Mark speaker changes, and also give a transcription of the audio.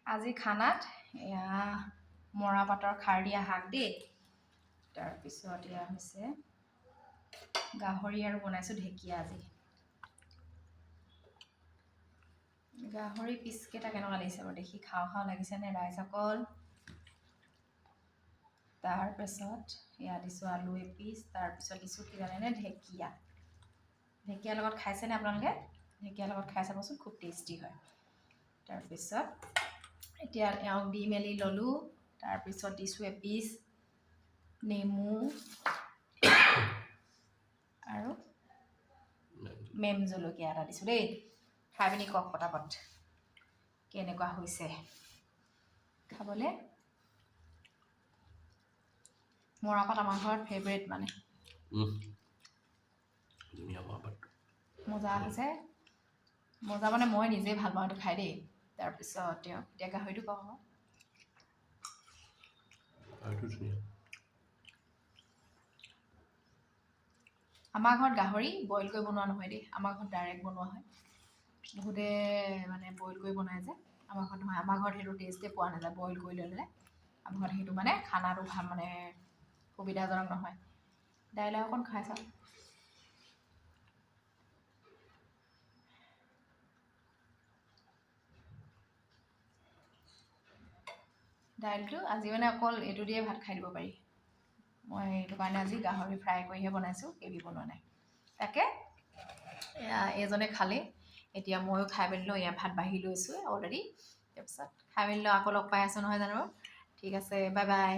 Speaker 1: আজি খানাত এয়া মৰাপাতৰ খাৰ দিয়া শাক দেই, তাৰপিছত এয়া হৈছে গাহৰি আৰু বনাইছোঁ ঢেকীয়া। আজি গাহৰি পিচকেইটা কেনেকুৱা লাগিছে বাৰু দেখি খাওঁ খাওঁ লাগিছেনে ৰাইজসকল। তাৰপিছত এয়া দিছোঁ আলু এপিচ, তাৰপিছত দিছোঁ কি জানেনে ঢেকীয়া। ঢেকীয়াৰ লগত খাইছেনে আপোনালোকে? ঢেকীয়াৰ লগত খাই চাবচোন, খুব টেষ্টি হয়। তাৰপিছত এতিয়া এওঁক দি মেলি ল'লোঁ, তাৰপিছত দিছোঁ এপিচ নেমু আৰু মেম জলকীয়া এটা দিছোঁ দেই। খাই পিনি কওক পটাপট কেনেকুৱা হৈছে খাবলৈ। মৰাপাট আমাৰ ঘৰত ফেভৰেট মানে মজা হৈছে, মজা মানে মই নিজেই ভাল পাওঁ এইটো খাই দেই। তাৰপিছত তেওঁ এতিয়া গাহৰিটো কওঁ আকৌ। আমাৰ ঘৰত গাহৰি বইল কৰি বনোৱা নহয় দেই, আমাৰ ঘৰত ডাইৰেক্ট বনোৱা হয়। বহুতে মানে বইল কৰি বনাই যে, আমাৰ ঘৰত নহয়। আমাৰ ঘৰত সেইটো টেষ্টেই পোৱা নাযায় বইল কৰি ল'লে। আমাৰ ঘৰত সেইটো মানে খানাটো ভাল মানে সুবিধাজনক নহয়। দাইল অকণ খাই চাওক। দাইলটো আজি মানে অকল এইটো দিয়ে ভাত খাই দিব পাৰি। মই সেইটো কাৰণে আজি গাহৰি ফ্ৰাই কৰিহে বনাইছোঁ, গ্ৰেভি বনোৱা নাই। তাকে এজনে খালে, এতিয়া ময়ো খাই মেলি লওঁ। এয়া ভাত বাঢ়ি লৈছোঁ অলৰেডি। তাৰপিছত খাই মেলি লওঁ, আকৌ লগ পাই আছোঁ নহয় জানো। ঠিক আছে, বাই বাই।